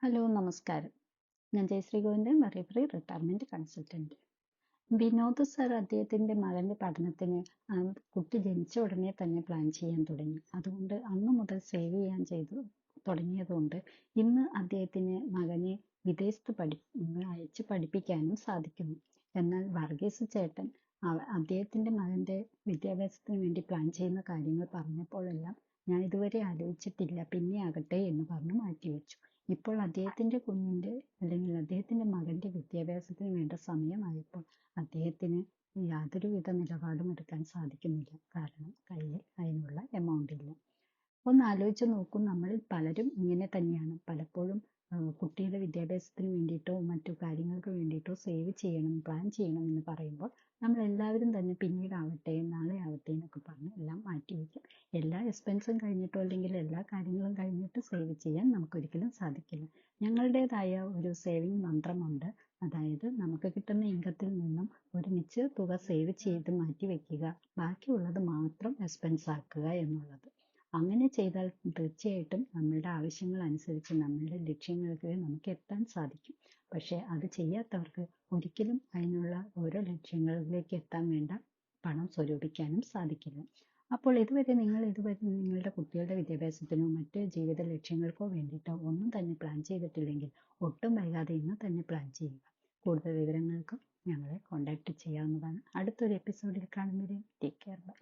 Hello നമസ്കാരം. ഞാൻ ജയശ്രീ ഗോവിന്ദൻ, മറൈഫറി റിട്ടയർമെന്റ് കൺസൾട്ടന്റ്. വിനോദ് സർ അദ്ദേഹത്തിന്റെ മകന്റെ പഠനത്തിന് കുട്ടി ജനിച്ച ഉടനെ തന്നെ പ്ലാൻ ചെയ്യാൻ തുടങ്ങി. അതുകൊണ്ട് അന്നു മുതൽ സേവ് ചെയ്യാൻ തുടങ്ങിയതുകൊണ്ട് ഇന്ന് അദ്ദേഹത്തിന് മകനെ വിദേശത്ത് അയച്ച് പഠിപ്പിക്കാനും സാധിക്കുന്നു. എന്നാൽ വർഗീസ് ചേട്ടൻ അദ്ദേഹത്തിന്റെ മകന്റെ വിദ്യാഭ്യാസത്തിന് വേണ്ടി പ്ലാൻ ചെയ്യുന്ന കാര്യങ്ങൾ പറഞ്ഞപ്പോഴെല്ലാം ഞാൻ ഇതുവരെ ആലോചിച്ചിട്ടില്ല, പിന്നെ ആകട്ടെ എന്ന് പറഞ്ഞ് മാറ്റിവെച്ചു. ഇപ്പോൾ അദ്ദേഹത്തിന്റെ കുഞ്ഞിന്റെ അല്ലെങ്കിൽ അദ്ദേഹത്തിന്റെ മകന്റെ വിദ്യാഭ്യാസത്തിന് വേണ്ട സമയമായപ്പോൾ അദ്ദേഹത്തിന് യാതൊരുവിധ നിലപാടും എടുക്കാൻ സാധിക്കുന്നില്ല. കാരണം കയ്യിൽ അതിനുള്ള എമൗണ്ട് ഇല്ല. ഒന്ന് ആലോചിച്ച് നോക്കൂ, നമ്മളിൽ പലരും ഇങ്ങനെ തന്നെയാണ്. പലപ്പോഴും കുട്ടിയുടെ വിദ്യാഭ്യാസത്തിന് വേണ്ടിയിട്ടോ മറ്റു കാര്യങ്ങൾക്ക് വേണ്ടിയിട്ടോ സേവ് ചെയ്യണം, പ്ലാൻ ചെയ്യണം എന്ന് പറയുമ്പോൾ നമ്മൾ എല്ലാവരും തന്നെ പിന്നീടാവട്ടെ, നാളെ ആവട്ടെ എന്നൊക്കെ പറഞ്ഞ് എല്ലാം മാറ്റിവെക്കും. എല്ലാ എക്സ്പെൻസും കഴിഞ്ഞിട്ടോ അല്ലെങ്കിൽ എല്ലാ കാര്യങ്ങളും കഴിഞ്ഞിട്ട് സേവ് ചെയ്യാൻ നമുക്കൊരിക്കലും സാധിക്കില്ല. ഞങ്ങളുടേതായ ഒരു സേവിങ് മന്ത്രമുണ്ട്. അതായത് നമുക്ക് കിട്ടുന്ന ഇൻകത്തിൽ നിന്നും ഒരു നിശ്ചിത തുക സേവ് ചെയ്ത് മാറ്റി വെക്കുക, ബാക്കിയുള്ളത് മാത്രം എക്സ്പെൻസ് ആക്കുക എന്നുള്ളത്. അങ്ങനെ ചെയ്താൽ തീർച്ചയായിട്ടും നമ്മളുടെ ആവശ്യങ്ങൾ അനുസരിച്ച് നമ്മളുടെ ലക്ഷ്യങ്ങൾക്ക് നമുക്ക് എത്താൻ സാധിക്കും. പക്ഷെ അത് ചെയ്യാത്തവർക്ക് ഒരിക്കലും അതിനുള്ള ഓരോ ലക്ഷ്യങ്ങളിലേക്ക് എത്താൻ വേണ്ട പണം സ്വരൂപിക്കാനും സാധിക്കില്ല. അപ്പോൾ ഇതുവരെ നിങ്ങളുടെ കുട്ടികളുടെ വിദ്യാഭ്യാസത്തിനോ മറ്റ് ജീവിത ലക്ഷ്യങ്ങൾക്കോ വേണ്ടിയിട്ടോ ഒന്നും തന്നെ പ്ലാൻ ചെയ്തിട്ടില്ലെങ്കിൽ ഒട്ടും വൈകാതെ ഇന്ന് തന്നെ പ്ലാൻ ചെയ്യുക. കൂടുതൽ വിവരങ്ങൾക്ക് ഞങ്ങളെ കോൺടാക്ട് ചെയ്യാവുന്നതാണ്. അടുത്തൊരു എപ്പിസോഡിൽ കാണുന്നവരെ ടേക്ക് കെയർ, ബൈ.